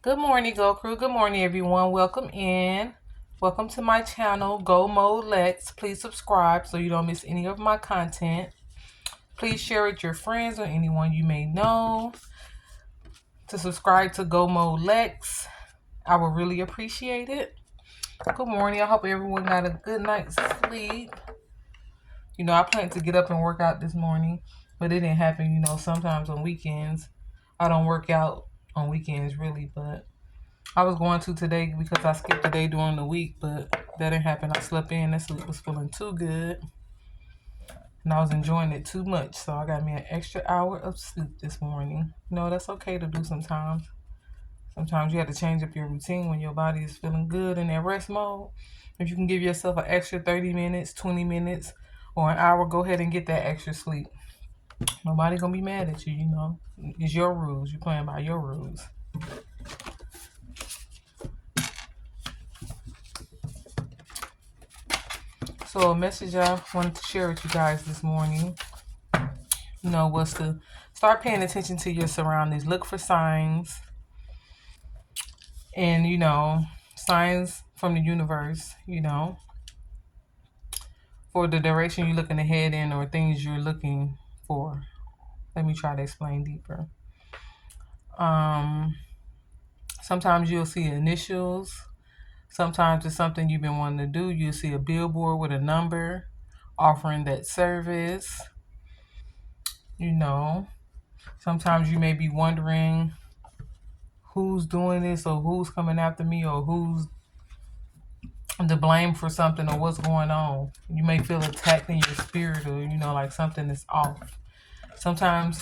Good morning, Go Crew. Good morning, everyone. Welcome in. Welcome to my channel, Go Mode Lex. Please subscribe so you don't miss any of my content. Please share with your friends or anyone you may know to subscribe to Go Mode Lex. I would really appreciate it. Good morning. I hope everyone got a good night's sleep. I planned to get up and work out this morning, but it didn't happen. Sometimes on weekends, I don't work out on weekends really, but I was going to today because I skipped a day during the week, but that didn't happen. I slept in. That sleep was feeling too good, and I was enjoying it too much. So I got me an extra hour of sleep this morning. That's okay to do sometimes. Sometimes you have to change up your routine when your body is feeling good in that rest mode. If you can give yourself an extra 30 minutes, 20 minutes, or an hour, go ahead and get that extra sleep. Nobody gonna be mad at you. It's your rules. You're playing by your rules. So a message I wanted to share with you guys this morning, was to start paying attention to your surroundings. Look for signs and, signs from the universe, for the direction you're looking ahead in or things you're looking for. Let me try to explain deeper. Sometimes you'll see initials. Sometimes it's something you've been wanting to do. You'll see a billboard with a number offering that service. Sometimes you may be wondering who's doing this or who's coming after me or who's to blame for something or what's going on. You may feel attacked in your spirit or, like something is off. Sometimes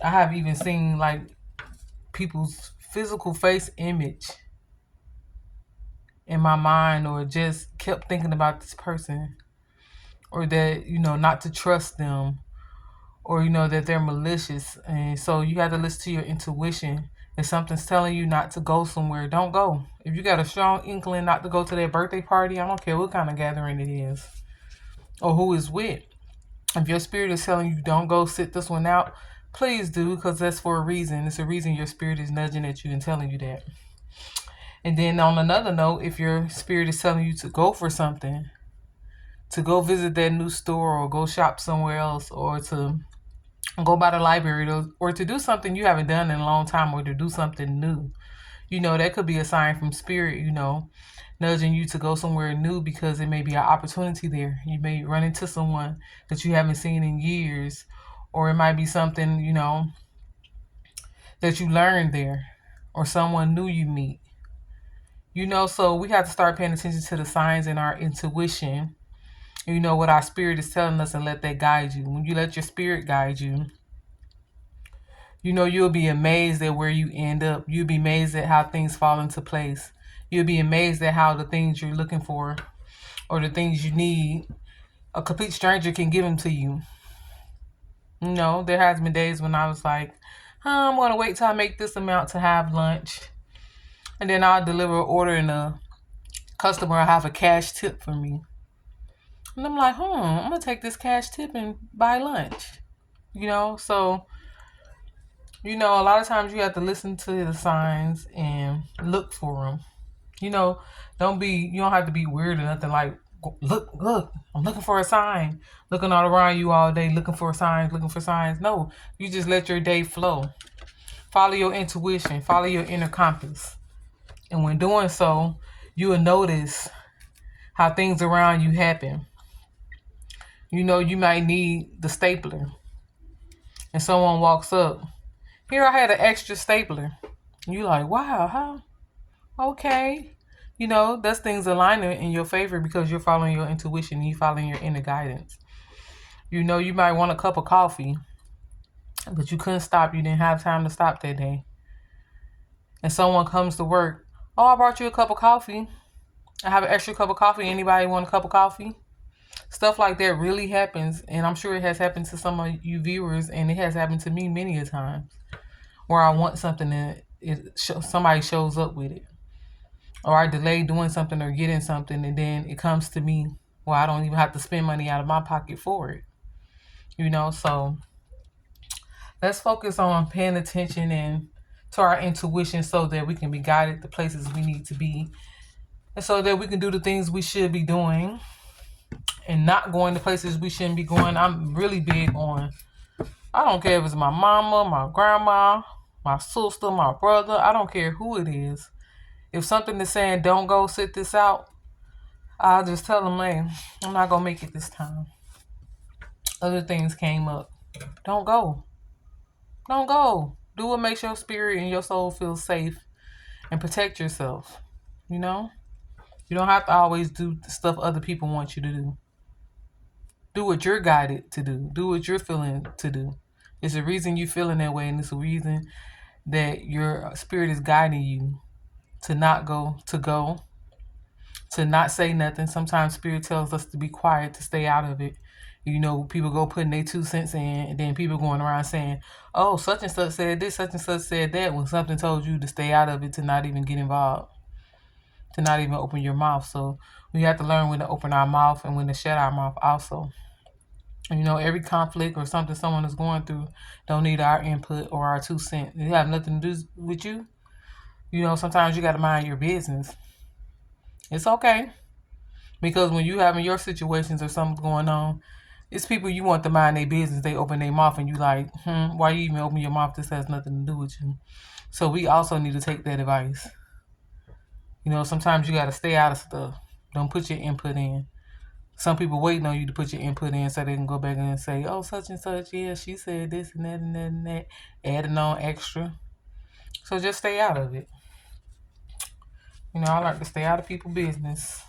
I have even seen like people's physical face image in my mind or just kept thinking about this person or that, not to trust them or, that they're malicious. And so you got to listen to your intuition. If something's telling you not to go somewhere, don't go. If you got a strong inkling not to go to that birthday party, I don't care what kind of gathering it is or who is with. If your spirit is telling you don't go sit this one out, please do, because that's for a reason. It's a reason your spirit is nudging at you and telling you that. And then on another note, if your spirit is telling you to go for something, to go visit that new store or go shop somewhere else or to go by the library or to do something you haven't done in a long time or to do something new. That could be a sign from spirit, nudging you to go somewhere new because it may be an opportunity there. You may run into someone that you haven't seen in years, or it might be something, that you learned there or someone new you meet. So we have to start paying attention to the signs in our intuition. What our spirit is telling us and let that guide you. When you let your spirit guide you, you'll be amazed at where you end up. You'll be amazed at how things fall into place. You'll be amazed at how the things you're looking for or the things you need, a complete stranger can give them to you. There has been days when I was like, I'm going to wait till I make this amount to have lunch. And then I'll deliver an order and a customer will have a cash tip for me. And I'm like, I'm going to take this cash tip and buy lunch. So a lot of times you have to listen to the signs and look for them. You don't have to be weird or nothing like, look, I'm looking for a sign. Looking all around you all day, looking for signs. No, you just let your day flow. Follow your intuition, follow your inner compass. And when doing so, you will notice how things around you happen. You might need the stapler. And someone walks up. Here, I had an extra stapler. You like, wow, huh? Okay. That's things aligning in your favor because you're following your intuition and you're following your inner guidance. You might want a cup of coffee, but you couldn't stop. You didn't have time to stop that day. And someone comes to work. Oh, I brought you a cup of coffee. I have an extra cup of coffee. Anybody want a cup of coffee? Stuff like that really happens. And I'm sure it has happened to some of you viewers. And it has happened to me many a times where I want something and somebody shows up with it. Or I delay doing something or getting something, and then it comes to me where I don't even have to spend money out of my pocket for it. So let's focus on paying attention and to our intuition so that we can be guided to places we need to be, and so that we can do the things we should be doing and not going to places we shouldn't be going. I'm really big on, I don't care if it's my mama, my grandma, my sister, my brother, I don't care who it is. If something is saying don't go, sit this out, I'll just tell them, hey, I'm not gonna make it this time. Other things came up. Don't go. Don't go. Do what makes your spirit and your soul feel safe and protect yourself. You know? You don't have to always do stuff other people want you to do. Do what you're guided to do. Do what you're feeling to do. It's a reason you're feeling that way, and it's a reason that your spirit is guiding you to not go, to not say nothing. Sometimes spirit tells us to be quiet, to stay out of it. You know, people go putting their 2 cents in, and then people going around saying, oh, such and such said this, such and such said that, when something told you to stay out of it, to not even get involved, to not even open your mouth. So we have to learn when to open our mouth and when to shut our mouth also. You know, every conflict or something someone is going through don't need our input or our 2 cents. It have nothing to do with you. You know, sometimes you got to mind your business. It's okay. Because when you having your situations or something going on, it's people you want to mind their business. They open their mouth and you like, why you even open your mouth? This has nothing to do with you. So we also need to take that advice. You know, sometimes you got to stay out of stuff. Don't put your input in. Some people waiting on you to put your input in so they can go back and say, oh, such and such, yeah, she said this and that and that and that, adding on extra. So just stay out of it. You know, I like to stay out of people's business.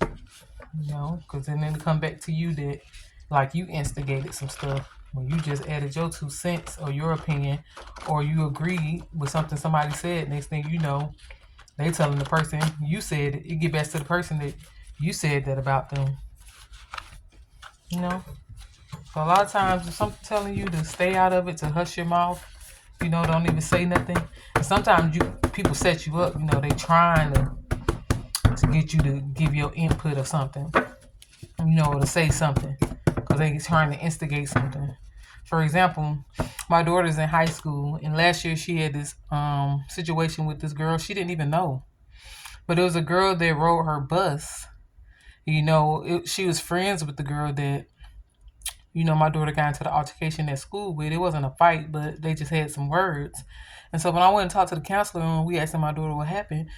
You know, because then it come back to you that, like, you instigated some stuff when you just added your 2 cents or your opinion, or you agreed with something somebody said. Next thing you know, they telling the person you said it. It get back to the person that you said that about them. You know, so a lot of times if something telling you to stay out of it, to hush your mouth, you know, don't even say nothing. And sometimes people set you up. You know, they trying to get you to give your input or something, you know, or to say something, because they trying to instigate something. For example, my daughter's in high school, and last year she had this situation with this girl she didn't even know. But it was a girl that rode her bus. You know, she was friends with the girl that, you know, my daughter got into the altercation at school with. It wasn't a fight, but they just had some words. And so when I went and talked to the counselor and we asked my daughter what happened,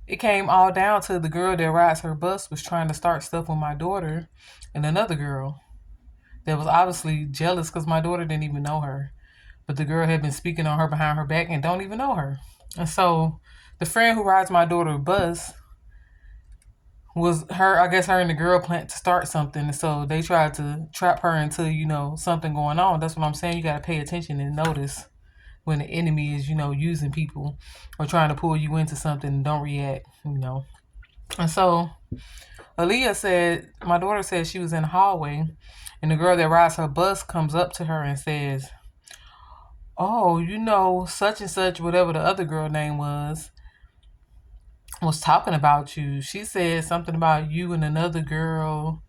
it came all down to the girl that rides her bus was trying to start stuff with my daughter and another girl that was obviously jealous because my daughter didn't even know her. But the girl had been speaking on her behind her back and don't even know her. And so the friend who rides my daughter's bus was her, I guess her and the girl planned to start something. And so they tried to trap her into, you know, something going on. That's what I'm saying. You got to pay attention and notice when the enemy is, you know, using people or trying to pull you into something and don't react, you know. And so Aaliyah said, my daughter said she was in the hallway and the girl that rides her bus comes up to her and says, oh, you know, such and such, whatever the other girl name was talking about you. She said something about you and another girl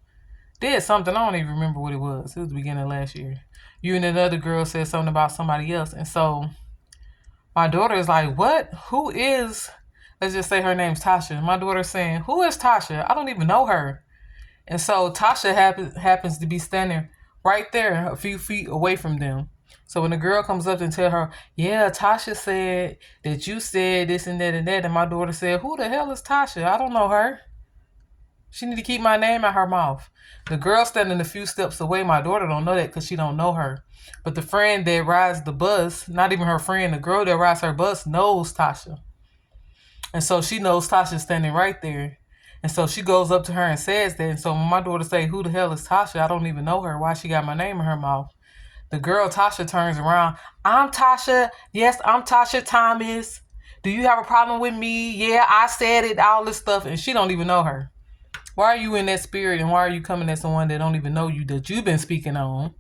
did something. I don't even remember what it was. It was the beginning of last year. You and another girl said something about somebody else. And so my daughter is like, what? Who is, let's just say her name's Tasha. My daughter's saying, who is Tasha? I don't even know her. And so Tasha happens to be standing right there a few feet away from them. So when the girl comes up and tell her, yeah, Tasha said that you said this and that and that, and my daughter said, who the hell is Tasha? I don't know her. She need to keep my name out her mouth. The girl standing a few steps away, my daughter don't know that because she don't know her. But the friend that rides the bus, not even her friend, the girl that rides her bus knows Tasha. And so she knows Tasha standing right there. And so she goes up to her and says that. And so when my daughter say, who the hell is Tasha? I don't even know her. Why she got my name in her mouth? The girl, Tasha, turns around. I'm Tasha. Yes, I'm Tasha Thomas. Do you have a problem with me? Yeah, I said it, all this stuff. And she don't even know her. Why are you in that spirit and why are you coming at someone that don't even know you, that you've been speaking on?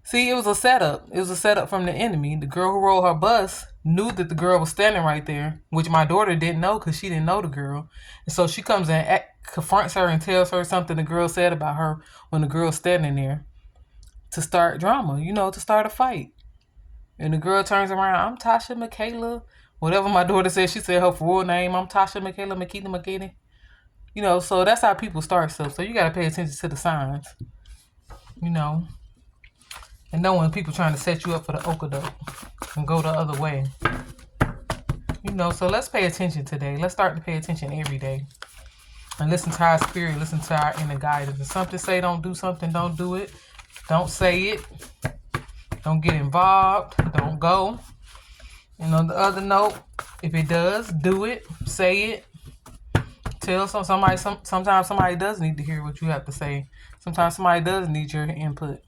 See, it was a setup. It was a setup from the enemy. The girl who rode her bus knew that the girl was standing right there, which my daughter didn't know because she didn't know the girl. And so she comes and confronts her and tells her something the girl said about her when the girl's standing there, to start drama, you know, to start a fight. And the girl turns around, I'm Tasha Michaela. Whatever my daughter said, she said her full name. I'm Tasha Michaela Makita McKinney. So that's how people start stuff. So you got to pay attention to the signs, you know, and know when people trying to set you up for the okadoke and go the other way. So let's pay attention today. Let's start to pay attention every day. And listen to our spirit, listen to our inner guidance. If something say don't do something, don't do it. Don't say it. Don't get involved. Don't go. And on the other note, if it does, do it. Say it. Tell somebody. Sometimes somebody does need to hear what you have to say. Sometimes somebody does need your input.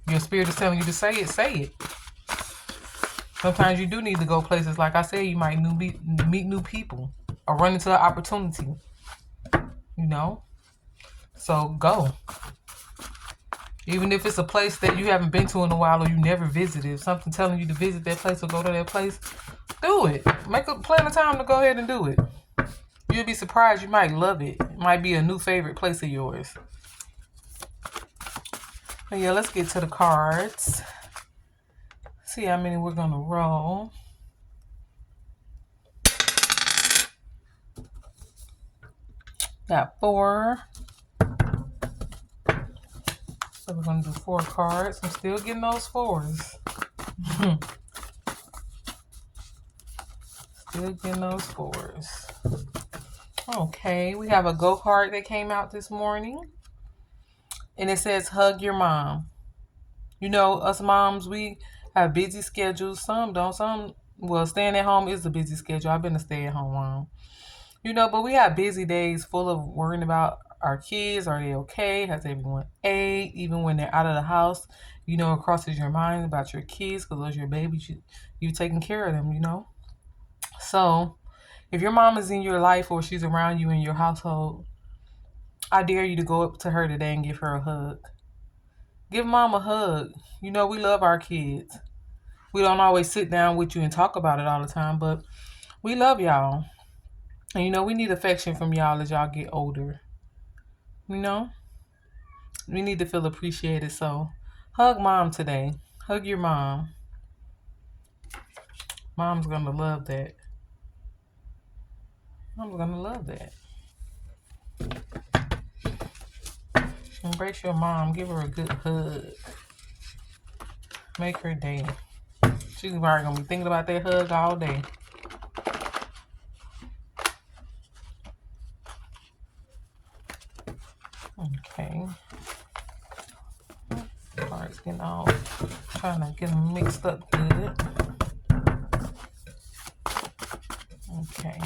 Your spirit is telling you to say it. Say it. Sometimes you do need to go places. Like I said, you might meet new people or run into an opportunity. So go. Even if it's a place that you haven't been to in a while or you never visited, if something telling you to visit that place or go to that place, do it. Plan a time to go ahead and do it. You'll be surprised. You might love it. It might be a new favorite place of yours. But yeah, let's get to the cards. See how many we're going to roll. Got 4. So we're going to do 4 cards. I'm still getting those 4s. Still getting those 4s. Okay, we have a go card that came out this morning. And it says, hug your mom. Us moms, we have busy schedules. Some don't. Staying at home is a busy schedule. I've been a stay-at-home mom. But we have busy days full of worrying about our kids. Are they okay? Has everyone ate? Even when they're out of the house, it crosses your mind about your kids because those are your babies. You taking care of them, So if your mom is in your life or she's around you in your household, I dare you to go up to her today and give her a hug. Give mom a hug. We love our kids. We don't always sit down with you and talk about it all the time, but we love y'all. And we need affection from y'all as y'all get older. We need to feel appreciated. So hug mom today. Hug your mom. Mom's gonna love that. Mom's gonna love that. Embrace your mom. Give her a good hug. Make her day. She's probably gonna be thinking about that hug all day. Okay. Cards getting all, trying to get them mixed up good. Okay.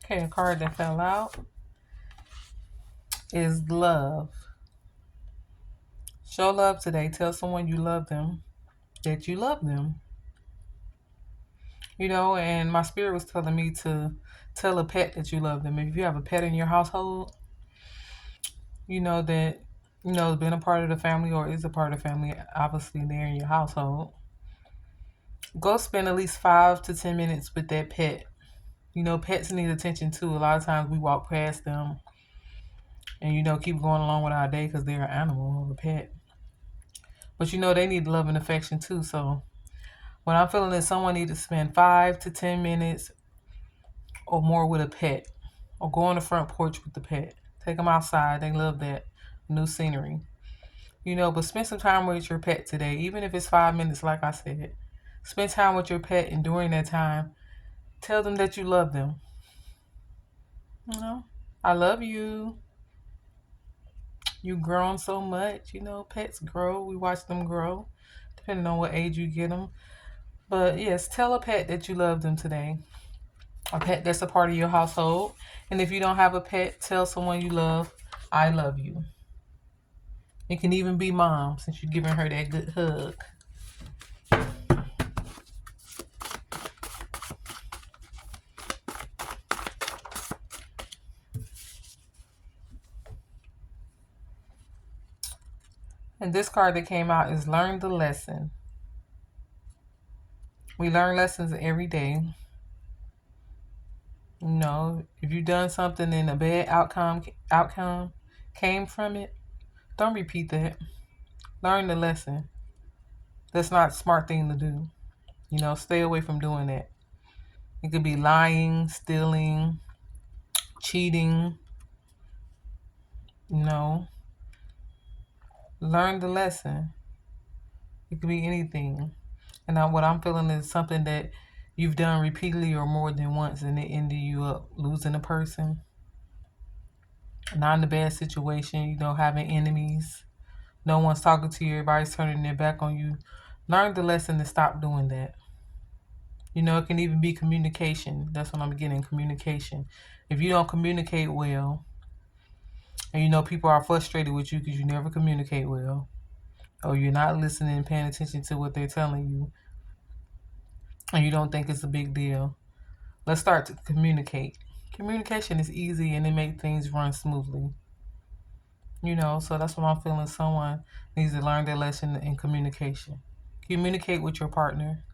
Okay, a card that fell out is love. Show love today. Tell someone you love them, that you love them. And my spirit was telling me to tell a pet that you love them. If you have a pet in your household, that, been a part of the family or is a part of the family, obviously they're in your household. Go spend at least 5 to 10 minutes with that pet. Pets need attention too. A lot of times we walk past them and, keep going along with our day because they're an animal or a pet. But, they need love and affection too. So what I'm feeling is someone needs to spend 5 to 10 minutes or more with a pet, or go on the front porch with the pet. Take them outside. They love that new scenery. But spend some time with your pet today, even if it's 5 minutes, like I said. Spend time with your pet, and during that time, tell them that you love them. I love you. You've grown so much. Pets grow. We watch them grow, depending on what age you get them. But yes, tell a pet that you love them today. A pet that's a part of your household. And if you don't have a pet, tell someone you love, I love you. It can even be mom, since you're giving her that good hug. And this card that came out is learn the lesson. We learn lessons every day. You know, if you've done something and a bad outcome came from it, don't repeat that. Learn the lesson. That's not a smart thing to do. You know, stay away from doing that. It could be lying, stealing, cheating. You know, learn the lesson. It could be anything. And what I'm feeling is something that you've done repeatedly or more than once, and it ended you up losing a person. Not in a bad situation, you know, having enemies. No one's talking to you, everybody's turning their back on you. Learn the lesson to stop doing that. You know, it can even be communication. That's what I'm getting, communication. If you don't communicate well, and you know people are frustrated with you because you never communicate well, or you're not listening and paying attention to what they're telling you, and you don't think it's a big deal, let's start to communicate. Communication is easy and it makes things run smoothly. You know, so that's what I'm feeling. Someone needs to learn their lesson in communication. Communicate with your partner.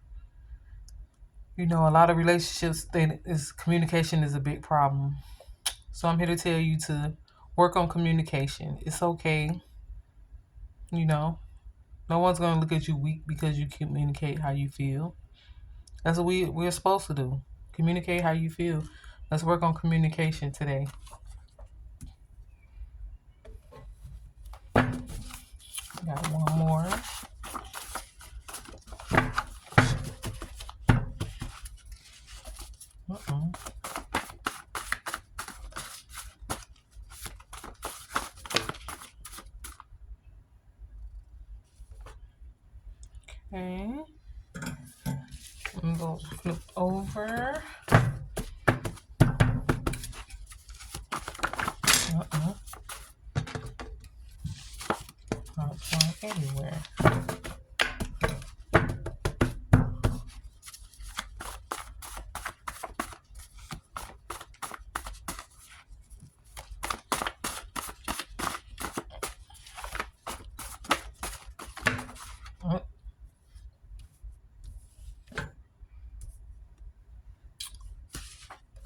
You know, a lot of relationships, communication is a big problem. So I'm here to tell you to work on communication. It's okay. You know, no one's going to look at you weak because you communicate how you feel. That's what we're supposed to do. Communicate how you feel. Let's work on communication today. Got one more. Okay. I'm going to flip over. Not going anywhere.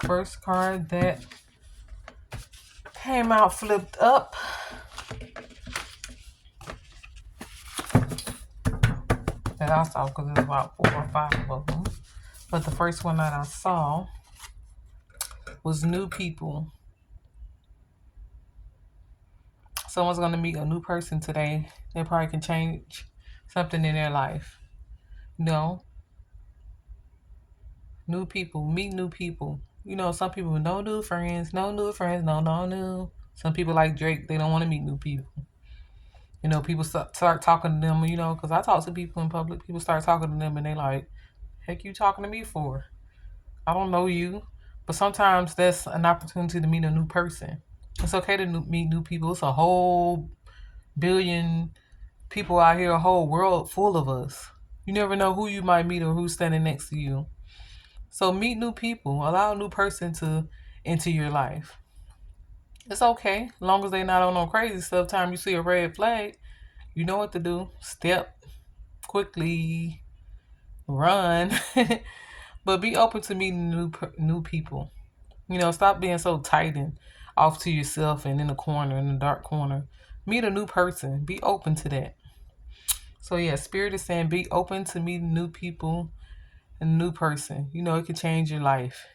First card that came out flipped up. That I saw because there's about 4 or 5 of them. But the first one that I saw was new people. Someone's going to meet a new person today. They probably can change something in their life. You know, new people, meet new people. You know, some people, no new friends, no. Some people like Drake, they don't want to meet new people. You know, people start talking to them, you know, because I talk to people in public. People start talking to them and they like, heck you talking to me for? I don't know you. But sometimes that's an opportunity to meet a new person. It's okay to meet new people. It's a whole billion people out here, a whole world full of us. You never know who you might meet or who's standing next to you. So meet new people. Allow a new person to enter your life. It's okay. As long as they're not on no crazy stuff. Time you see a red flag, you know what to do. Step quickly. Run. But be open to meeting new people. You know, stop being so tight and off to yourself and in the dark corner. Meet a new person. Be open to that. So yeah, Spirit is saying be open to meeting new people and a new person. You know, it can change your life.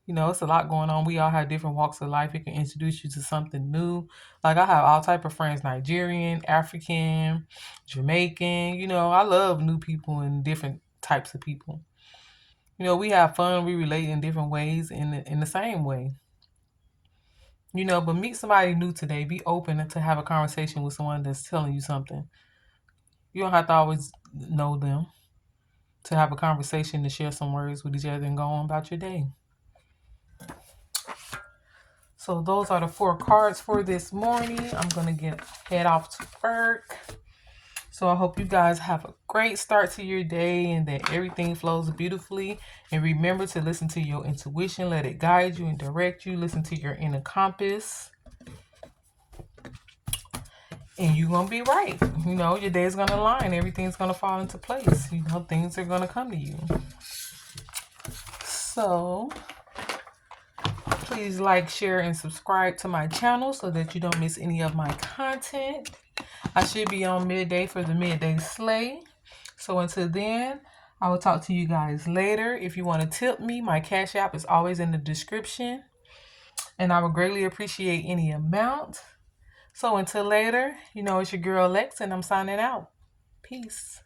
You know, it's a lot going on. We all have different walks of life. It can introduce you to something new. Like I have all type of friends, Nigerian, African, Jamaican. You know, I love new people and different types of people. You know, we have fun. We relate in different ways in the same way. You know, but meet somebody new today. Be open to have a conversation with someone that's telling you something. You don't have to always know them. To have a conversation, to share some words with each other and go on about your day. So those are the 4 cards for this morning. I'm going to head off to work. So I hope you guys have a great start to your day and that everything flows beautifully. And remember to listen to your intuition. Let it guide you and direct you. Listen to your inner compass. And you're going to be right. You know, your day's going to align. Everything's going to fall into place. You know, things are going to come to you. So, please like, share, and subscribe to my channel so that you don't miss any of my content. I should be on midday for the midday slay. So until then, I will talk to you guys later. If you want to tip me, my Cash App is always in the description. And I would greatly appreciate any amount. So until later, you know, it's your girl Lex, and I'm signing out. Peace.